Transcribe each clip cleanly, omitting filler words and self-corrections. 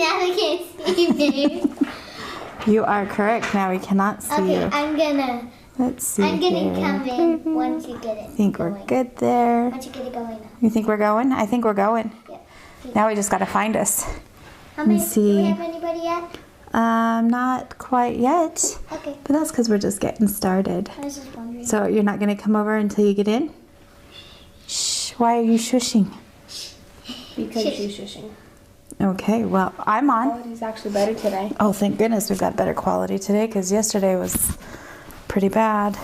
Now we can't see me. You are correct. Now we cannot see Okay, you. I'm gonna. Let's see. I'm gonna here. come in once you get it. I think we're going. good there. Once you get it going. You think we're going? I think we're going. Yeah. Now we just got to find us. How many? see. Do we have anybody yet? Not quite yet. Okay. But that's because we're just getting started. I was just wondering. So you're not going to come over until you get in? Shh. Why are you shushing? Because she's shushing. Okay, well, I'm on. Quality's actually better today. Oh, thank goodness we've got better quality today because yesterday was pretty bad.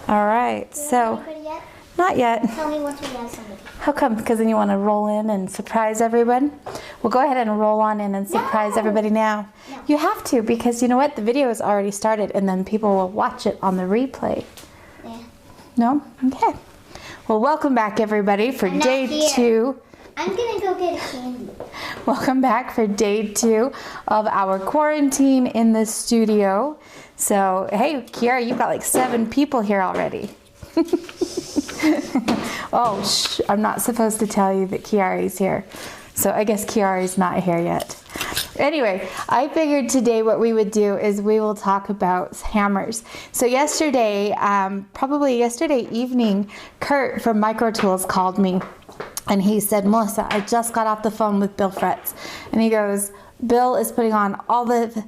All right, Do we have so anybody yet? not yet. Tell me once we have somebody. How come? Because then you want to roll in and surprise everyone? Well, go ahead and roll on in and surprise No. everybody now. No. You have to because you know what? The video has already started and then people will watch it on the replay. Yeah. No? Okay. Well, welcome back everybody for I'm not day here. 2. I'm gonna go get a candy. Welcome back for day 2 of our quarantine in the studio. So, hey, Kiara, you've got like 7 people here already. Oh, shh, I'm not supposed to tell you that Kiari's here. So I guess Kiari's not here yet. Anyway, I figured today what we would do is we will talk about hammers. So yesterday, probably yesterday evening, Kurt from Micro Tools called me and he said, Melissa, I just got off the phone with Bill Fretz. And he goes, Bill is putting on all of the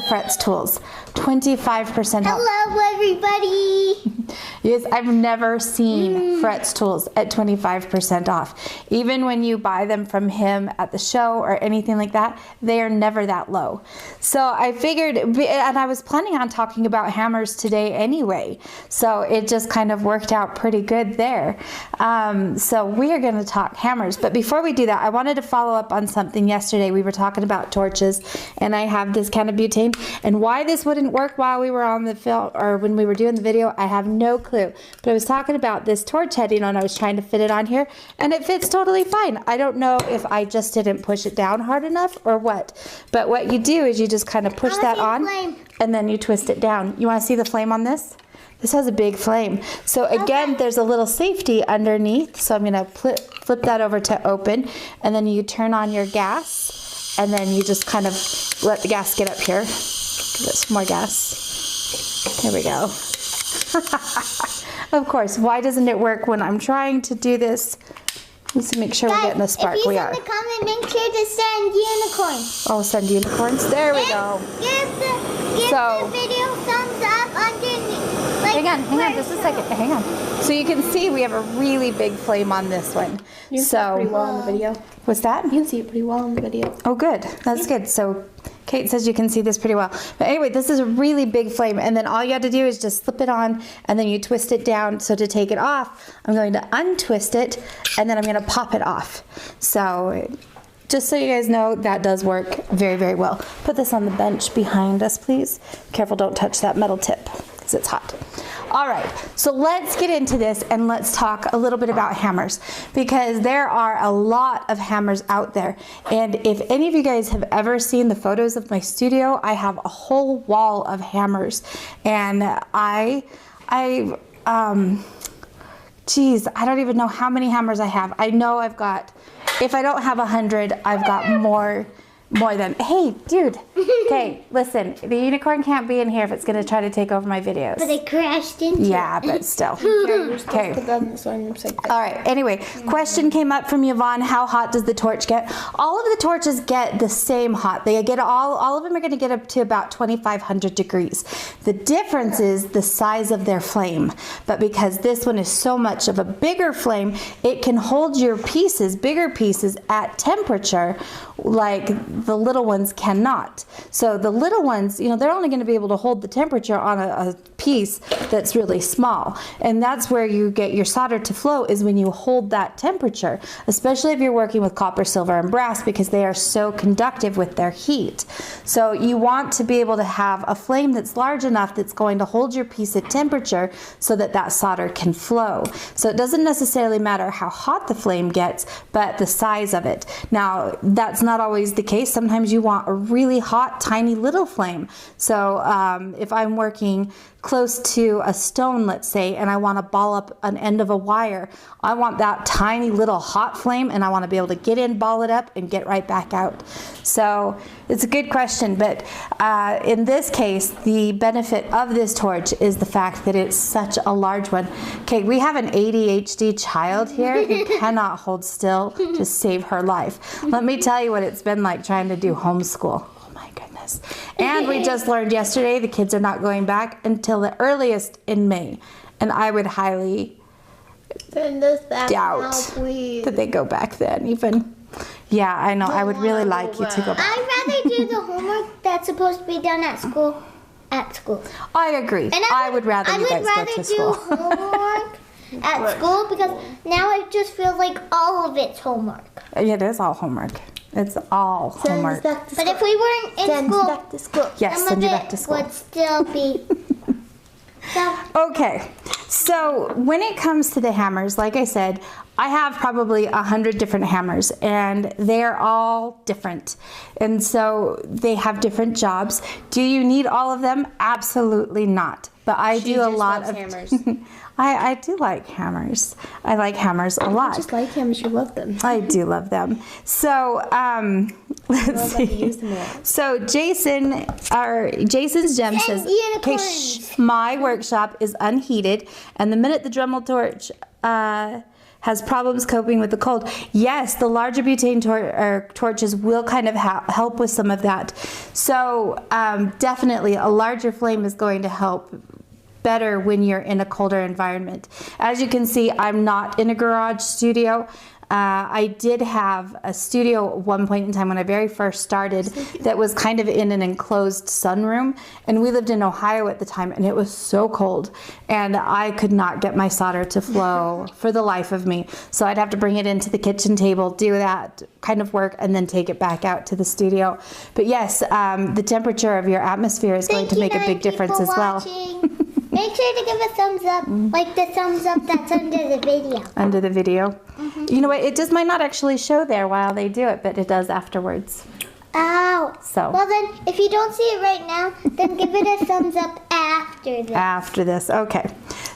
Fretz tools, 25% off. Hello, everybody. Yes, I've never seen Fretz tools at 25% off. Even when you buy them from him at the show or anything like that, they are never that low. So I figured, and I was planning on talking about hammers today anyway. So it just kind of worked out pretty good there. So we are going to talk hammers. But before we do that, I wanted to follow up on something yesterday. We were talking about torches, and I have this can of butane. And why this wouldn't work while we were on the film or when we were doing the video, I have no clue. But I was talking about this torch heading and I was trying to fit it on here and it fits totally fine. I don't know if I just didn't push it down hard enough or what. But what you do is you just kind of push that on and then you twist it down. You want to see the flame on this? This has a big flame. So again, there's a little safety underneath. So I'm going to flip that over to open and then you turn on your gas. And then you just kind of let the gas get up here. Give it some more gas. There we go. Of course, why doesn't it work when I'm trying to do this? Let's make sure we're getting a spark. If you We send are. a comment, make sure to send unicorns. Oh, send unicorns. There we go. Give the video thumbs up underneath. Like Hang on, just a second. Hang on. So you can see we have a really big flame on this one. You can see it pretty well in the video. What's that? You can see it pretty well in the video. Oh, good. That's good. So Kate says you can see this pretty well. But anyway, this is a really big flame. And then all you have to do is just slip it on and then you twist it down. So to take it off, I'm going to untwist it and then I'm going to pop it off. So just so you guys know, that does work very, very well. Put this on the bench behind us, please. Careful, don't touch that metal tip because it's hot. All right, so let's get into this and let's talk a little bit about hammers because there are a lot of hammers out there. And if any of you guys have ever seen the photos of my studio, I have a whole wall of hammers. And geez, I don't even know how many hammers I have. I know I've got, if I don't have 100, I've got more than, hey, dude. Okay, listen, the unicorn can't be in here if it's going to try to take over my videos. But it crashed into Yeah, but still. Okay. Okay. All right. Anyway, question came up from Yvonne. How hot does the torch get? All of the torches get the same hot. They get all of them are going to get up to about 2,500 degrees. The difference is the size of their flame. But because this one is so much of a bigger flame, it can hold your pieces, bigger pieces, at temperature like the little ones cannot. So the little ones, you know, they're only going to be able to hold the temperature on a piece that's really small. And that's where you get your solder to flow, is when you hold that temperature, especially if you're working with copper, silver, and brass, because they are so conductive with their heat. So you want to be able to have a flame that's large enough that's going to hold your piece at temperature so that that solder can flow. So it doesn't necessarily matter how hot the flame gets, but the size of it. Now, that's not always the case. Sometimes you want a really hot hot, tiny little flame. So if I'm working close to a stone, let's say, and I want to ball up an end of a wire, I want that tiny little hot flame, and I want to be able to get in, ball it up, and get right back out. So it's a good question, but in this case, the benefit of this torch is the fact that it's such a large one. Okay, we have an ADHD child here who cannot hold still to save her life. Let me tell you what it's been like trying to do homeschool. Oh my goodness. And we just learned yesterday the kids are not going back until the earliest in May. And I would highly doubt that they go back then even. Yeah, I know. I would really like you to go back. I'd rather do the homework that's supposed to be done at school. I agree. And I would rather you guys go to school. I would rather do homework at school because now I just feel like all of it's homework. It is all homework. It's all homework. But if we weren't in school, yes, some of back to it school. would still be. Okay, so when it comes to the hammers, like I said, I have probably 100 different hammers, and they're all different. And so they have different jobs. Do you need all of them? Absolutely not. But I do a lot of hammers. I do like hammers. I like hammers a lot. You just like hammers, you love them. I do love them. So let's see. So Jason's Gem says, okay, my workshop is unheated, and the minute the Dremel torch has problems coping with the cold. Yes, the larger butane torches will kind of help with some of that. So definitely a larger flame is going to help better when you're in a colder environment. As you can see, I'm not in a garage studio. I did have a studio at one point in time when I very first started that was kind of in an enclosed sunroom, and we lived in Ohio at the time, and it was so cold, and I could not get my solder to flow for the life of me. So I'd have to bring it into the kitchen table, do that kind of work, and then take it back out to the studio. But yes, the temperature of your atmosphere is going to make a big difference as well. Make sure to give a thumbs up, like the thumbs up that's under the video. Under the video? You know what, it just might not actually show there while they do it, but it does afterwards. Ow. So. Well then, if you don't see it right now, then give it a thumbs up after this. After this, okay.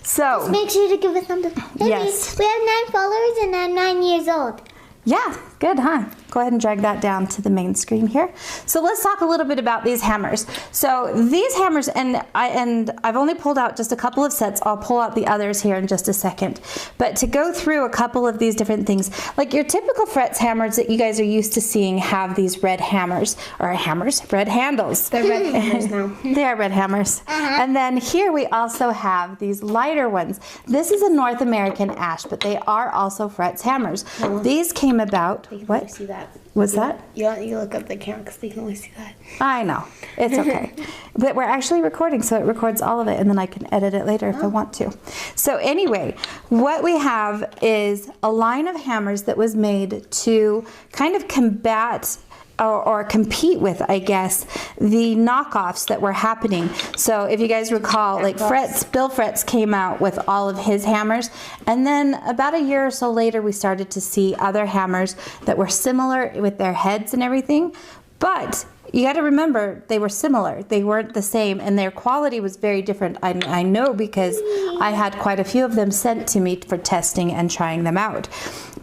So. Just make sure to give a thumbs up. Yes. We have 9 followers and I'm 9 years old. Yeah, good, huh? Go ahead and drag that down to the main screen here. So let's talk a little bit about these hammers. So these hammers, and I've only pulled out just a couple of sets. I'll pull out the others here in just a second. But to go through a couple of these different things, like your typical Fretz hammers that you guys are used to seeing have these red hammers, or red handles. They're red hammers now. They are red hammers. And then here we also have these lighter ones. This is a North American ash, but they are also Fretz hammers. These came about. What? See that? What's that? You look up the camera because they can only see that. I know. It's okay. But we're actually recording, so it records all of it, and then I can edit it later if I want to. So anyway, what we have is a line of hammers that was made to kind of combat or compete with, I guess, the knockoffs that were happening. So if you guys recall, like Bill Fretz came out with all of his hammers, and then about a year or so later we started to see other hammers that were similar with their heads and everything, but you got to remember they were similar. They weren't the same, and their quality was very different. I know because I had quite a few of them sent to me for testing and trying them out.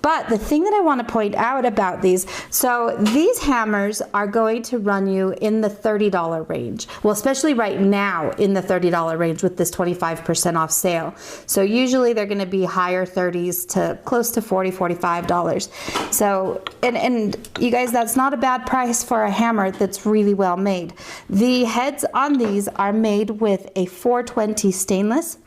But the thing that I want to point out about these, so these hammers are going to run you in the $30 range. Well, especially right now in the $30 range with this 25% off sale. So usually they're going to be higher 30s to close to $40, $45. So, and you guys, that's not a bad price for a hammer that's really well made. The heads on these are made with a 420 stainless.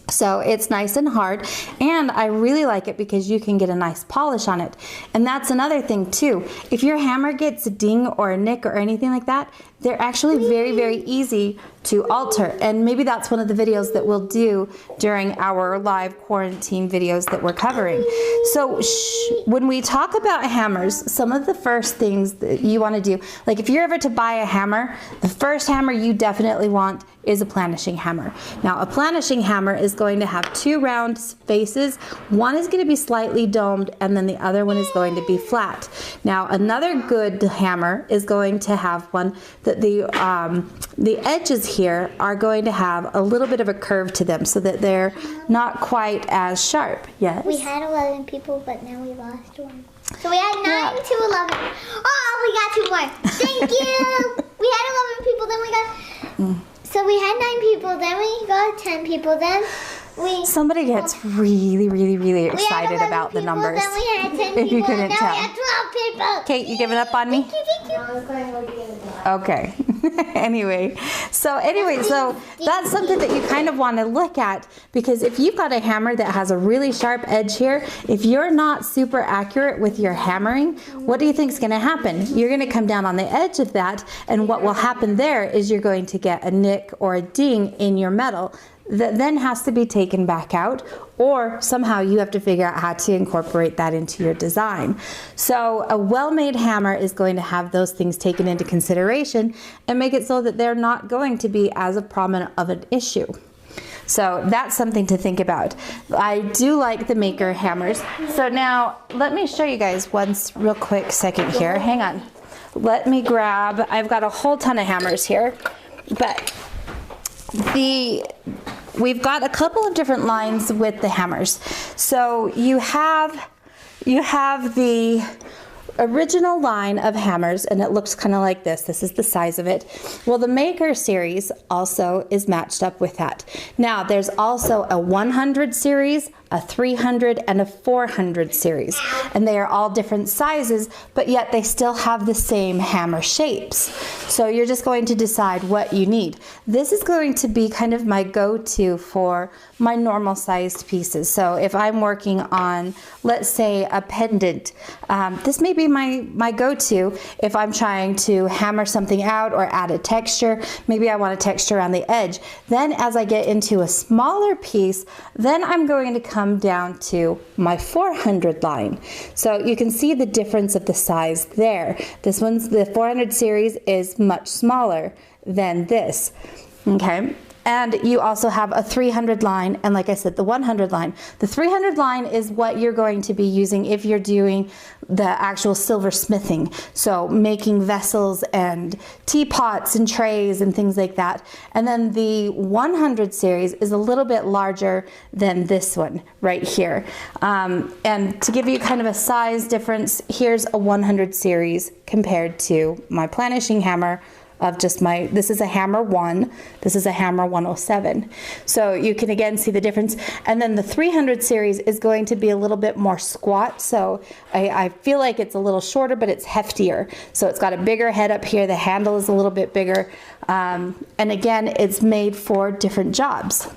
So it's nice and hard, and I really like it because you can get a nice polish on it. And that's another thing too. If your hammer gets a ding or a nick or anything like that, they're actually very, very easy to alter. And maybe that's one of the videos that we'll do during our live quarantine videos that we're covering. So when we talk about hammers, some of the first things that you want to do, like if you're ever to buy a hammer, the first hammer you definitely want is a planishing hammer. Now a planishing hammer is going to have two round faces. One is going to be slightly domed and then the other one is going to be flat. Now another good hammer is going to have one that the edges here are going to have a little bit of a curve to them so that they're not quite as sharp. Yes? We had 11 people, but now we lost one. So we had 9 to 11. Oh, we got 2 more. Thank you. We had 11 people, then we got... So we had 9 people, then we got 10 people, then we... Somebody gets really, really, really excited about the people, numbers. Then we had 10 people, If you couldn't and now tell. we had 12 people. Kate, you giving up on me? Thank you. Okay. Anyway, so that's something that you kind of want to look at, because if you've got a hammer that has a really sharp edge here, if you're not super accurate with your hammering, what do you think is going to happen? You're going to come down on the edge of that, and what will happen there is you're going to get a nick or a ding in your metal that then has to be taken back out, or somehow you have to figure out how to incorporate that into your design. So a well-made hammer is going to have those things taken into consideration and make it so that they're not going to be as prominent of an issue. So that's something to think about. I do like the Maker hammers. So now let me show you guys one real quick second here. Hang on. Let me grab, I've got a whole ton of hammers here, but we've got a couple of different lines with the hammers. So you have the original line of hammers, and it looks kind of like this. This is the size of it. Well, the Maker series also is matched up with that. Now, there's also a 100 series, a 300, and a 400 series. And they are all different sizes, but yet they still have the same hammer shapes. So you're just going to decide what you need. This is going to be kind of my go-to for my normal sized pieces. So if I'm working on, let's say, a pendant, this may be my go-to if I'm trying to hammer something out or add a texture. Maybe I want a texture around the edge. Then as I get into a smaller piece, then I'm going to come down to my 400 line. So you can see the difference of the size there. This one's, the 400 series is much smaller than this. Okay. And you also have a 300 line, and like I said, the 100 line. The 300 line is what you're going to be using if you're doing the actual silversmithing. So making vessels and teapots and trays and things like that. And then the 100 series is a little bit larger than this one right here. And to give you kind of a size difference, here's a 100 series compared to my planishing hammer of just my, this is a hammer 1, this is a hammer 107. So you can again see the difference. And then the 300 series is going to be a little bit more squat. So I feel like it's a little shorter, but it's heftier. So it's got a bigger head up here. The handle is a little bit bigger. And again, it's made for different jobs.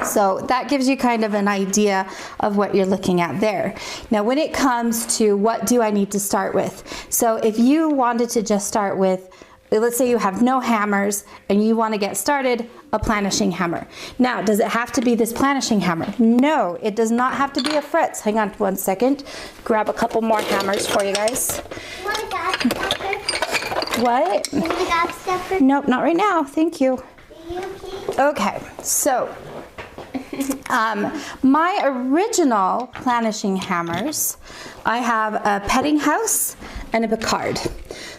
So that gives you kind of an idea of what you're looking at there. Now, when it comes to what do I need to start with? So if you wanted to just start with, let's say you have no hammers and you want to get started, a planishing hammer. Now, does it have to be this planishing hammer? No, it does not have to be a Fretz. Hang on 1 second. Grab a couple more hammers for you guys. You want a gobstopper? What? You want a gobstopper? Nope, not right now. Thank you. Are you okay? Okay, so my original planishing hammers, I have a Petting House and a Picard.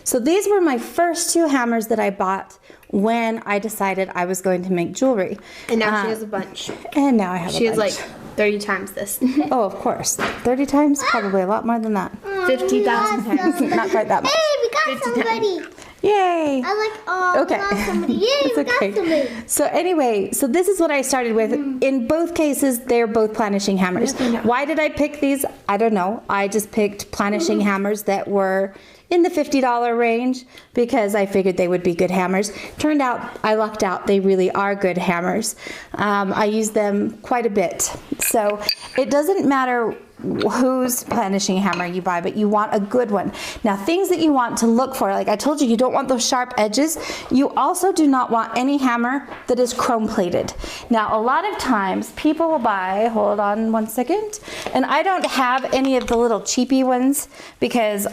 So these were my first 2 hammers that I bought when I decided I was going to make jewelry. And now she has a bunch. And now I have She a has bunch. like 30 times this. Oh, of course. 30 times? Probably a lot more than that. 50,000 times. Not quite that much. Hey, we got 50 somebody. Yay! I like, oh, Okay. we got somebody. Yay, It's we got okay. somebody. So anyway, so this is what I started with. In both cases, they're both planishing hammers. Why did I pick these? I don't know. I just picked planishing hammers that were in the $50 range because I figured they would be good hammers. Turned out, I lucked out. They really are good hammers. I use them quite a bit. So it doesn't matter whose planishing hammer you buy, but you want a good one. Now, things that you want to look for, like I told you, you don't want those sharp edges. You also do not want any hammer that is chrome plated. Now, a lot of times people will buy, hold on one second, and I don't have any of the little cheapy ones because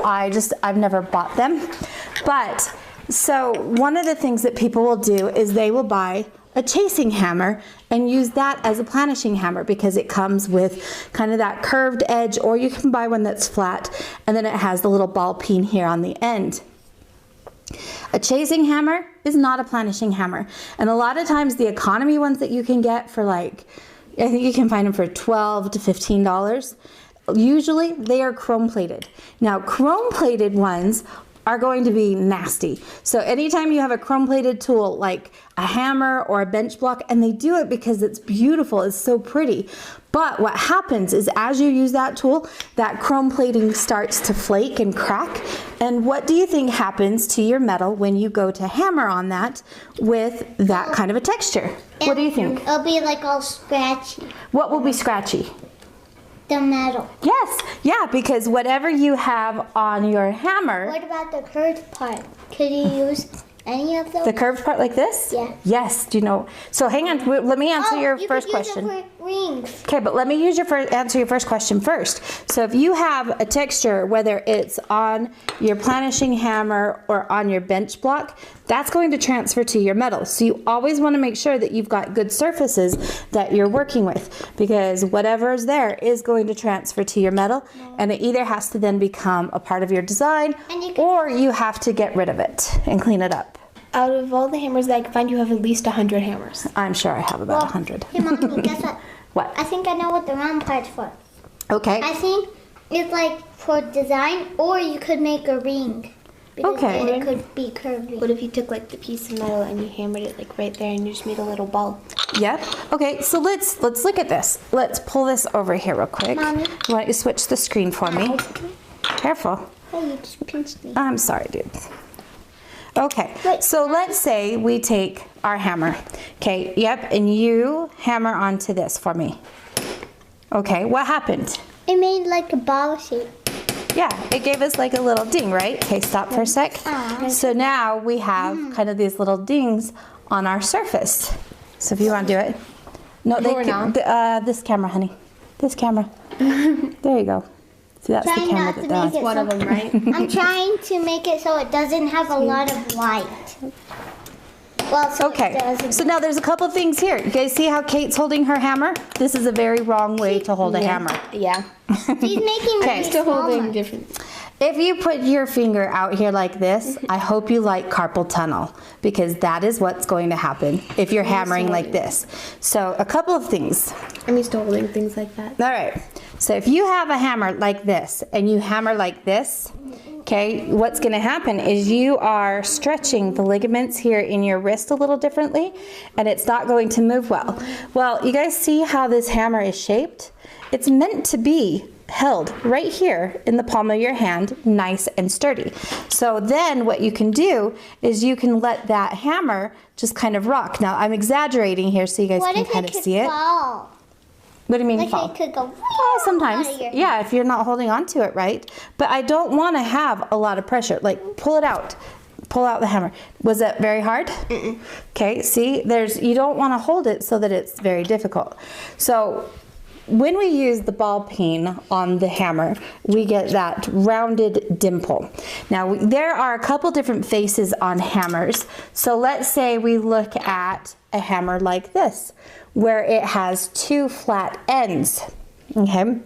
I've never bought them. But so one of the things that people will do is they will buy a chasing hammer and use that as a planishing hammer because it comes with kind of that curved edge, or you can buy one that's flat and then it has the little ball peen here on the end. A chasing hammer is not a planishing hammer, and a lot of times the economy ones that you can get for like, I think you can find them for $12 to $15. Usually they are chrome plated. Now, chrome plated ones are going to be nasty. So anytime you have a chrome plated tool like a hammer or a bench block, and they do it because it's beautiful, it's so pretty. But what happens is as you use that tool, that chrome plating starts to flake and crack. And what do you think happens to your metal when you go to hammer on that with that kind of a texture? What do you think? It'll be like all scratchy. What will be scratchy? The metal. Yes, yeah, because whatever you have on your hammer. What about the curved part? Could you use any of those? The curved part like this? Yeah. Yes, do you know? So hang on, let me answer your you first could use question. it for rings. Okay, but let me answer your first question first. So if you have a texture, whether it's on your planishing hammer or on your bench block, that's going to transfer to your metal. So you always want to make sure that you've got good surfaces that you're working with, because whatever is there is going to transfer to your metal, and it either has to then become a part of your design, or you have to get rid of it and clean it up. Out of all the hammers that I can find, you have at least 100 hammers. I'm sure I have about 100. Hey, Mommy, guess what? What? I think I know what the round part's for. Okay. I think it's like for design, or you could make a ring. Because Okay. then it could be curvy. What if you took like the piece of metal and you hammered it like right there and you just made a little ball? Yep. Okay, so let's look at this. Let's pull this over here real quick. Mommy. Why don't you switch the screen for me? Careful. Oh, you just pinched me. I'm sorry, dude. Okay, Wait. so let's say we take our hammer. Okay, yep, and you hammer onto this for me. Okay, what happened? It made like a ball shape. Yeah, it gave us like a little ding, right? Okay, stop for a sec. Aw. So now we have kind of these little dings on our surface. So if you want to do it. No, Or not. this camera, honey. This camera. There you go. See, that's Try the camera not that to does. make it One of them, right? I'm trying to make it so it doesn't have a lot of light. Well, so it Okay, doesn't. so now there's a couple of things here. You guys see how Kate's holding her hammer? This is a very wrong way to hold a hammer. Yeah. She's making Okay. really Still small holding ones. different. If you put your finger out here like this, I hope you like carpal tunnel, because that is what's going to happen if you're hammering like this. So a couple of things. I'm used to holding things like that. All right, so if you have a hammer like this and you hammer like this, okay, what's going to happen is you are stretching the ligaments here in your wrist a little differently, and it's not going to move well. Well, you guys see how this hammer is shaped? It's meant to be held right here in the palm of your hand, nice and sturdy. So then what you can do is you can let that hammer just kind of rock. Now I'm exaggerating here so you guys What can if kind it of could see it. fall? What do you mean Like fall? it could go. Oh, sometimes. out of your hand. Yeah, if you're not holding on to it right. But I don't want to have a lot of pressure. Like pull it out. Pull out the hammer. Was it very hard? Okay, see, you don't want to hold it so that it's very difficult. So when we use the ball peen on the hammer, we get that rounded dimple. Now, there are a couple different faces on hammers. So let's say we look at a hammer like this, where it has two flat ends, okay?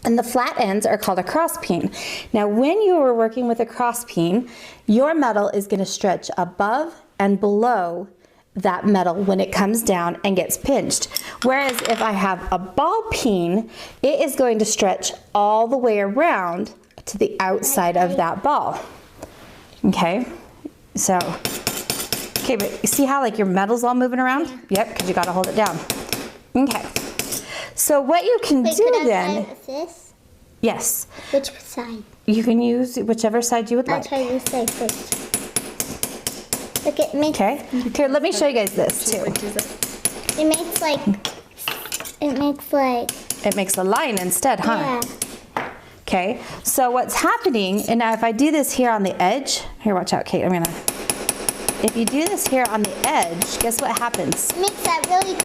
And the flat ends are called a cross peen. Now, when you are working with a cross peen, your metal is going to stretch above and below that metal when it comes down and gets pinched. Whereas if I have a ball peen, it is going to stretch all the way around to the outside of that ball. Okay, so, okay, but you see how like your metal's all moving around? Yeah. Yep, because you got to hold it down. Okay, so what you can Wait, do could I then, try with this? yes, Which side? you can use whichever side you would I'll like. try this side first. Look, it makes Okay, here, let me show you guys this too. it makes like It makes like... It makes a line instead, huh? Yeah. Okay, so what's happening, and now if I do this here on the edge, here, watch out, Kate, if you do this here on the edge, guess what happens? It makes that really